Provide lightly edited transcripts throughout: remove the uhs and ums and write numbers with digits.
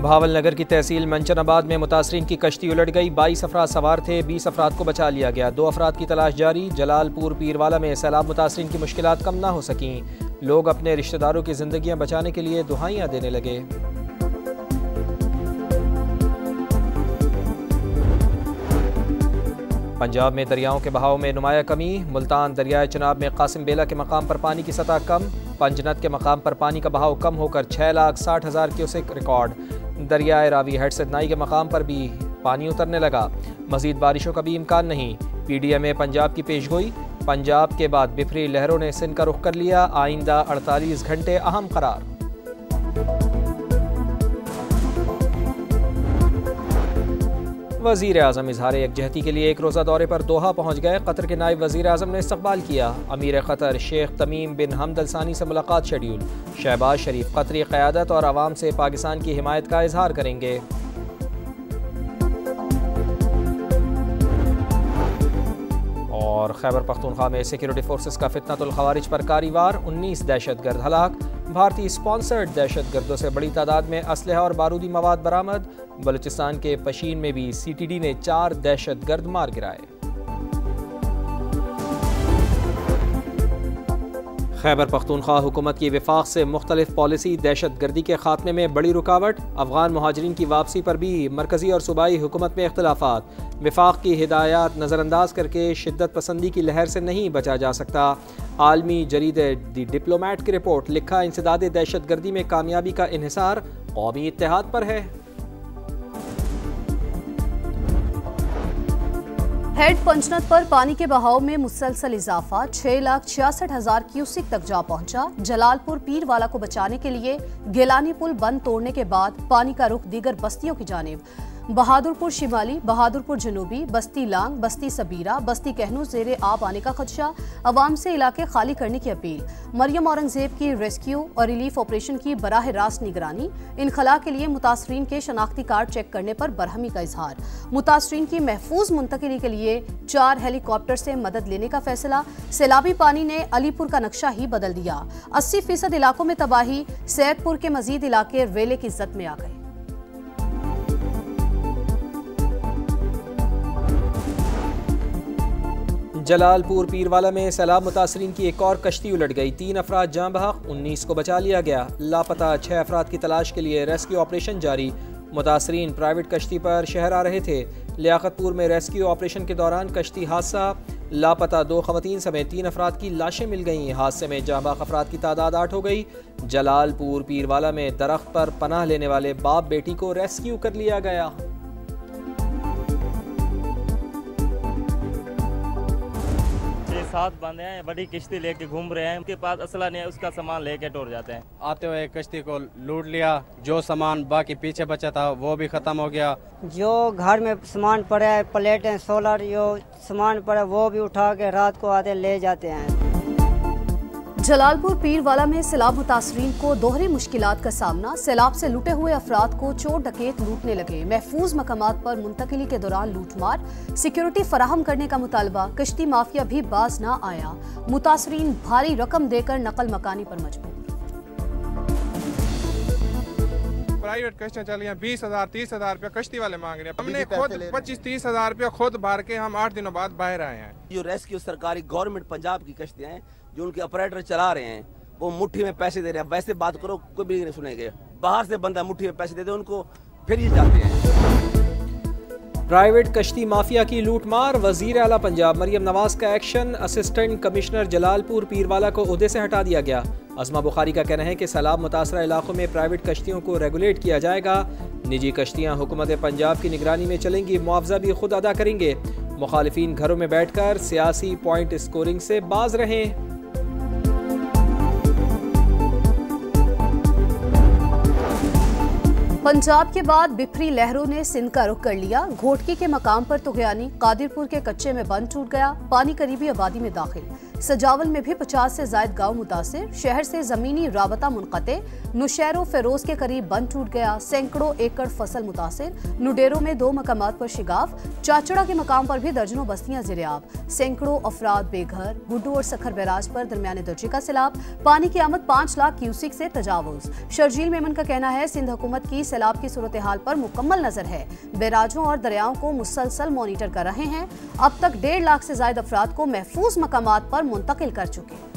भावल नगर की तहसील मंचनाबाद में मुतासरीन की कश्ती उलट गई। 22 अफराद सवार थे, 20 अफराद को बचा लिया गया। 2 अफराद की तलाश जारी। जलालपुर पीरवाला में सैलाब मुतासरीन की मुश्किलात कम ना हो सकीं। लोग अपने रिश्तेदारों की जिंदगियां बचाने के लिए दुहाइयां देने लगे। पंजाब में दरियाओं के बहाव में नुमाया कमी। मुल्तान दरियाए चनाब में कासिम बेला के मकाम पर पानी की सतह कम। पंजनत के मकाम पर पानी का बहाव कम होकर 6,60,000 क्यूसेक रिकॉर्ड। दरियाए रावी हेड सिदनाई के मकाम पर भी पानी उतरने लगा। मजीद बारिशों का भी इम्कान नहीं। PDM पंजाब की पेशगोई। पंजाब के बाद बिफरी लहरों ने सिंध का रुख कर लिया। आइंदा 48 घंटे अहम करार। वज़ीर आज़म इजहार यकजहती के लिए एक रोज़ा दौरे पर दोहा पहुँच गए। कतर के नायब वज़ीर आज़म ने इस्तकबाल किया। अमीर क़तर शेख तमीम बिन हमद अल सानी से मुलाकात शेड्यूल। शहबाज शरीफ कतरी क़यादत और आवाम से पाकिस्तान की हिमायत का इजहार करेंगे। और खैबर पख्तूनख्वा में सिक्योरिटी फोर्सेस का फितनतुल खवारिज पर कारी-वार। 19 दहशतगर्द हलाक। भारतीय स्पॉन्सर्ड दहशतगर्दों से बड़ी तादाद में असलहा और बारूदी मवाद बरामद। बलूचिस्तान के पशीन में भी CTD ने 4 दहशतगर्द मार गिराए। खैबर पख्तूनख्वा हुकूमत की विफाक से मुख्तलिफ पॉलिसी दहशत गर्दी के खात्मे में बड़ी रुकावट। अफगान मुहाजिरीन की वापसी पर भी मरकजी और सूबाई हुकूमत में इख्तलाफात। विफाक की हिदायत नज़रअंदाज करके शिद्दत पसंदी की लहर से नहीं बचा जा सकता। आलमी जरीदे दी डिप्लोमेट की रिपोर्ट। लिखा, इंसदाद दहशत गर्दी में कामयाबी का इन्हिसार कौमी इत्तेहाद पर है। हेड पंचनत पर पानी के बहाव में मुसलसल इजाफा। 6,66,000 क्यूसिक तक जा पहुंचा। जलालपुर पीरवाला को बचाने के लिए गिलानी पुल बंद तोड़ने के बाद पानी का रुख दीगर बस्तियों की जानिब। बहादुरपुर शिमाली, बहादुरपुर जनूबी, बस्ती लांग, बस्ती सबीरा, बस्ती कहनू जेरे आब आने का खदशा। अवाम से इलाके खाली करने की अपील। मरियम औरंगजेब की रेस्क्यू और रिलीफ ऑपरेशन की बराह रास्त निगरानी। इनखला के लिए मुतासरीन के शनाख्ती कार्ड चेक करने पर बरहमी का इजहार। मुतासरीन की महफूज मुंतकिली के लिए 4 हेलीकॉप्टर से मदद लेने का फैसला। सैलाबी पानी ने अलीपुर का नक्शा ही बदल दिया। 80% इलाकों में तबाही। सैदपुर के मजीद इलाके रेले की जद में आ गए। जलालपुर पीरवाला में सैलाब मुतासरीन की एक और कश्ती उलट गई। 3 अफराद जाँ बहक, 19 को बचा लिया गया। लापता 6 अफराद की तलाश के लिए रेस्क्यू ऑपरेशन जारी। मुतासरीन प्राइवेट कश्ती पर शहर आ रहे थे। लियाकतपुर में रेस्क्यू ऑपरेशन के दौरान कश्ती हादसा। लापता 2 ख़वातीन समेत 3 अफराद की लाशें मिल गईं। हादसे में जाँ बहक अफराद की तादाद 8 हो गई। जलालपुर पीरवाला में दरख्त पर पनाह लेने वाले बाप बेटी को रेस्क्यू कर लिया गया। 7 बंदे हैं, बड़ी किश्ती लेके घूम रहे हैं। उनके पास असला नहीं है, उसका सामान लेके टूट जाते हैं। आते हुए कश्ती को लूट लिया। जो सामान बाकी पीछे बचा था वो भी खत्म हो गया। जो घर में सामान पड़ा है, प्लेटें, सोलर, जो सामान पड़ा है वो भी उठा के रात को आते ले जाते हैं। जलालपुर पीरवाला में सैलाब मुतासरीन को दोहरी मुश्किलात का सामना। सैलाब से लुटे हुए अफराद को चोर डकैत लूटने लगे। महफूज मकामात पर मुंतकिली के दौरान लूटमार। सिक्योरिटी फराहम करने का मुतालबा। कश्ती माफिया भी बाज ना आया। मुतासरीन भारी रकम देकर नकल मकानी पर मजबूर। प्राइवेट कश्तियाँ चल रही हैं, 20,000 30,000 रुपया कश्ती वाले मांग रहे हैं। हमने खुद 25-30 हज़ार रुपया खुद भर के हम 8 दिनों बाद बाहर आए हैं। जो रेस्क्यू सरकारी गवर्नमेंट पंजाब की कश्तियाँ हैं, जो उनके ऑपरेटर चला रहे हैं, वो मुट्ठी में पैसे दे रहे हैं। वैसे बात करो कोई भी नहीं सुनेंगे। बाहर से बंदा मुट्ठी में पैसे दे दे उनको, फिर ये जाते हैं। प्राइवेट कश्ती माफिया की लूटमार। वजीर आला पंजाब मरियम नवाज का action. Assistant commissioner Jalalpur Pirwala को ओहदे से हटा दिया गया। अज़मा बुखारी का कहना है कि सैलाब मुतासरा इलाकों में प्राइवेट कश्तियों को रेगुलेट किया जाएगा। निजी कश्तियाँ हुकूमत पंजाब की निगरानी में चलेंगी। मुआवजा भी खुद अदा करेंगे। मुखालिफिन घरों में बैठकर सियासी पॉइंट स्कोरिंग से बाज रहें। पंजाब के बाद बिफरी लहरों ने सिंध का रुख कर लिया। घोटकी के मकाम पर तुगयानी। कादिरपुर के कच्चे में बंद टूट गया। पानी करीबी आबादी में दाखिल। सजावल में भी 50 से ज्यादा गांव मुतासिर, शहर से जमीनी राबता मुनक़ते। नुशैरो फेरोज के करीब बंद टूट गया, सैकड़ों एकड़ फसल मुतासिर। नुडेरो में 2 मकामात पर शिगाफ, चाचड़ा के मकाम पर भी दर्जनों बस्तियां ज़ेर-ए-आब, सैकड़ों अफराद बेघर। गुड्डू और सखर बैराज पर दरमियाने दर्जे का सैलाब, पानी की आमद 5 लाख क्यूसिक से तजावुज। शर्जील मेमन का कहना है सिंध हुकूमत की सैलाब की सूरत हाल पर मुकम्मल नजर है, बैराजों और दरियाओं को मुसलसल मॉनिटर कर रहे हैं। अब तक 1.5 लाख से ज्यादा अफराद को महफूज मकामात पर मुंतकिल कर चुके हैं।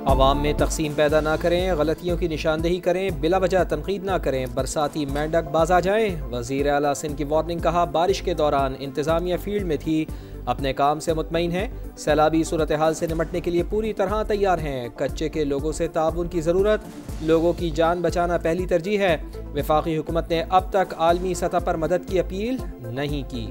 अवाम में तकसीम पैदा ना करें, गलतियों की निशानदेही करें, बिला वजह तनकीद ना करें, बरसाती मेंढक बाज आ जाएं। वज़ीर आला सिंध की वार्निंग, कहा बारिश के दौरान इंतज़ामिया फील्ड में थी, अपने काम से मुतमईन है। सैलाबी सूरत हाल से निपटने के लिए पूरी तरह तैयार हैं। कच्चे के लोगों से ताउन की ज़रूरत, लोगों की जान बचाना पहली तरजीह है। वफाकी हुकूमत ने अब तक आलमी सतह पर मदद की अपील नहीं की।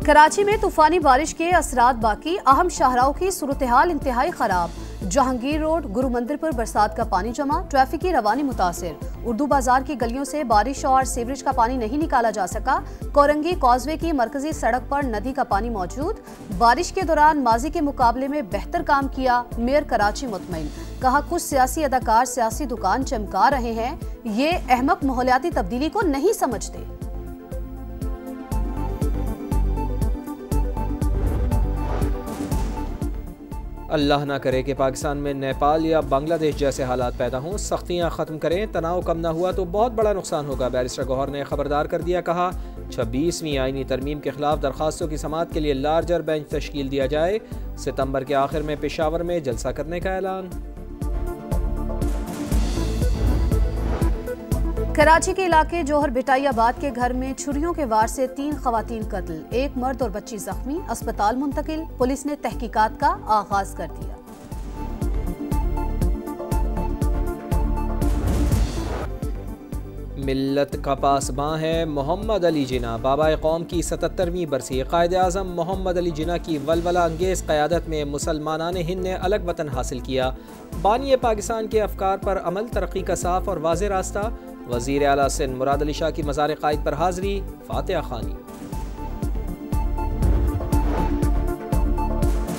कराची में तूफानी बारिश के असरात बाकी, अहम शाहराहों की सूरत हाल इंतहाई खराब। जहांगीर रोड, गुरु मंदिर पर बरसात का पानी जमा, ट्रैफिक की रवानी मुतासिर। उर्दू बाजार की गलियों से बारिश और सीवरेज का पानी नहीं निकाला जा सका। कोरंगी कॉजवे की मरकजी सड़क पर नदी का पानी मौजूद। बारिश के दौरान माजी के मुकाबले में बेहतर काम किया, मेयर कराची मुतमईन। कहा कुछ सियासी अदाकार सियासी दुकान चमका रहे हैं, ये अहमक माहौलियाती तब्दीली को नहीं समझते। अल्लाह ना करे कि पाकिस्तान में नेपाल या बांग्लादेश जैसे हालात पैदा हों। सख्तियाँ ख़त्म करें, तनाव कम ना हुआ तो बहुत बड़ा नुकसान होगा। बैरिस्टर गौहर ने खबरदार कर दिया, कहा 26वीं आईनी तरमीम के खिलाफ दरख्वास्तों की समाअत के लिए लार्जर बेंच तश्कील दिया जाए। सितंबर के आखिर में पेशावर में जलसा करने का ऐलान। कराची के इलाके जोहर भिटाइयाबाद के घर में छुरियों के वार से 3 खवातीन कत्ल, 1 मर्द और बच्ची जख्मी, अस्पताल मुंतकिल। पुलिस ने तहकीकात का आगाज कर दिया। मिल्लत का पासबां है मोहम्मद अली जिन्ना। बाबा कौम की 77वीं बरसी। कायद आज़म मोहम्मद अली जिन्ना की वलवला अंगेज़ क़यादत में मुसलमानान हिंद ने अलग वतन हासिल किया। बानी पाकिस्तान के अफकार पर अमल, तरक्की का साफ और वाज़ेह रास्ता। वज़ीर आला सिंध मुराद अली शाह की मज़ार क़ाइद पर हाज़री, फातिहा खानी।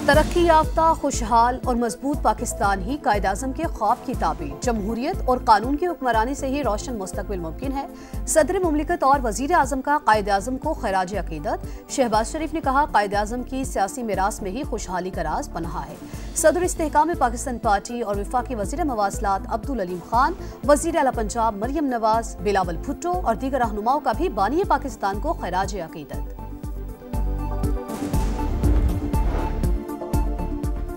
तरक्की याफ्ता, खुशहाल और मजबूत पाकिस्तान ही कायद आज़म के ख्वाब की ताबीर। जमहूरियत और कानून की हुक्मरानी से ही रोशन मुस्तकबिल मुमकिन है। सदर मुमलिकत और वज़ीर आज़म का कायद आज़म को खैराज अकीदत। शहबाज शरीफ ने कहा कायद आज़म की सियासी मिरास में ही खुशहाली का राज पनाहा है। सदर इस्तेहकाम पाकिस्तान पार्टी और वफाकी वज़ीर मवासलात अब्दुल अलीम खान, वज़ीर आला पंजाब मरियम नवाज, बिलावल भुट्टो और दीगर रहनुमाओं का भी बानी पाकिस्तान को खैराज अकीदत।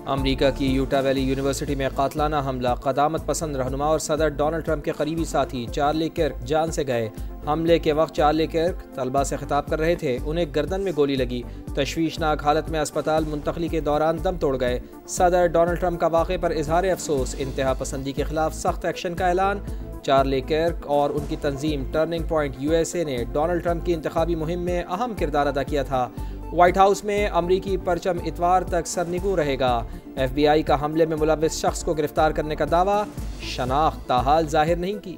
अमरीका की यूटा वैली यूनिवर्सिटी में कातलाना हमला। क़दामत पसंद रहनुमा और सदर डोनाल्ड ट्रंप के करीबी साथी चार्ली किर्क जान से गए। हमले के वक्त चार्ली किर्क तलबा से खिताब कर रहे थे, उन्हें गर्दन में गोली लगी। तशवीशनाक हालत में अस्पताल मुंतकली के दौरान दम तोड़ गए। सदर डोनाल्ड ट्रंप का वाक़े पर इजहार अफसोस। इंतहा पसंदी के खिलाफ सख्त एक्शन का ऐलान। चार्ली किर्क और उनकी तंजीम टर्निंग पॉइंट USA ने डोनाल्ड ट्रंप की इंतखाबी मुहिम में अहम किरदार अदा किया था। व्हाइट हाउस में अमरीकी परचम इतवार तक सरनिगू रहेगा। FBI का हमले में मुलव्विस शख्स को गिरफ्तार करने का दावा, शनाख्त ताहाल जाहिर नहीं की।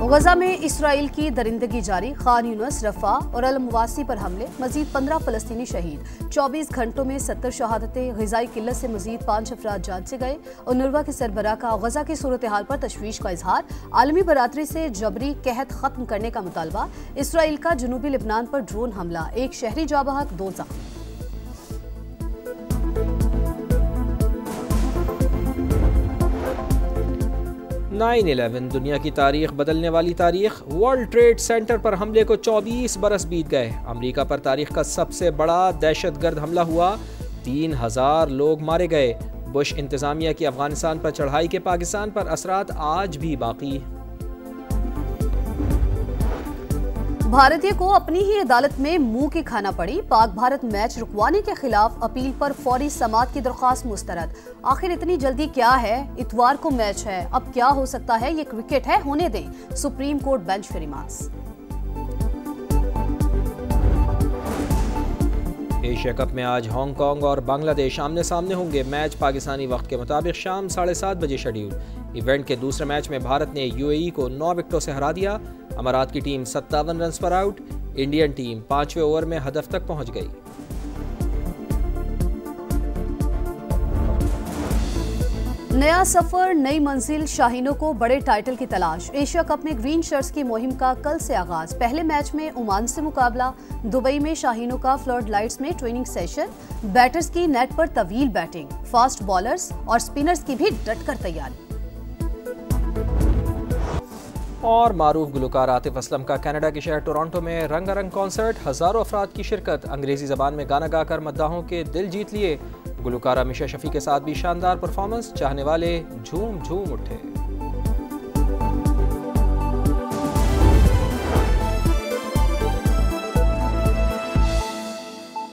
गजा में इसराइल की दरिंदगी जारी। खान यूनिस, रफा और अल मवासी पर हमले, मजीद 15 फलस्तीनी शहीद। 24 घंटों में 70 शहादतें। ग़िज़ाई किल्लत से मजीद 5 अफराद जान से गए। और उन्रवा के सरबराह का गजा की सूरत हाल पर तशवीश का इजहार। आलमी बरादरी से जबरी कहत खत्म करने का मुतालबा। इसराइल का जनूबी लिबनान पर ड्रोन हमला, 1 शहरी जाँ बहक, 2 जख्मी। 9/11 दुनिया की तारीख बदलने वाली तारीख। वर्ल्ड ट्रेड सेंटर पर हमले को 24 बरस बीत गए। अमेरिका पर तारीख का सबसे बड़ा दहशतगर्द हमला हुआ, 3000 लोग मारे गए। बुश इंतजामिया की अफगानिस्तान पर चढ़ाई के पाकिस्तान पर असरात आज भी बाकी। भारतीय को अपनी ही अदालत में मुंह की खाना पड़ी। पाक भारत मैच रुकवाने के खिलाफ अपील पर फौरी समाअत की दरख्वास्त मुस्तरद। आखिर इतनी जल्दी क्या है? इतवार को मैच है, अब क्या हो सकता है? ये क्रिकेट है, होने दें। सुप्रीम कोर्ट बेंच फरिमास। एशिया कप में आज हांगकांग और बांग्लादेश आमने सामने होंगे। मैच पाकिस्तानी वक्त के मुताबिक शाम 7:30 बजे शेड्यूल। इवेंट के दूसरे मैच में भारत ने यूएई को 9 विकेटों से हरा दिया। अमारात की टीम 57 रन पर आउट। इंडियन टीम 5वें ओवर में हदफ तक पहुंच गई। नया सफर, नई मंजिल, शाहीनों को बड़े टाइटल की तलाश। एशिया कप में ग्रीन शर्ट्स की मुहिम का कल से आगाज। पहले मैच में ओमान से मुकाबला। दुबई में शाहीनों का फ्लड लाइट्स में ट्रेनिंग सेशन। बैटर्स की नेट पर तवील बैटिंग, फास्ट बॉलर्स और स्पिनर्स की भी डटकर तैयारी। और मारूफ गुलकार आतिफ असलम का कनाडा के शहर टोरंटो में रंगारंग कॉन्सर्ट। हजारों अफराद की शिरकत। अंग्रेजी जबान में गाना गाकर मद्दाहों के दिल जीत लिए। गुलकारा मिशा शफी के साथ भी शानदार परफॉर्मेंस। चाहने वाले झूम झूम उठे।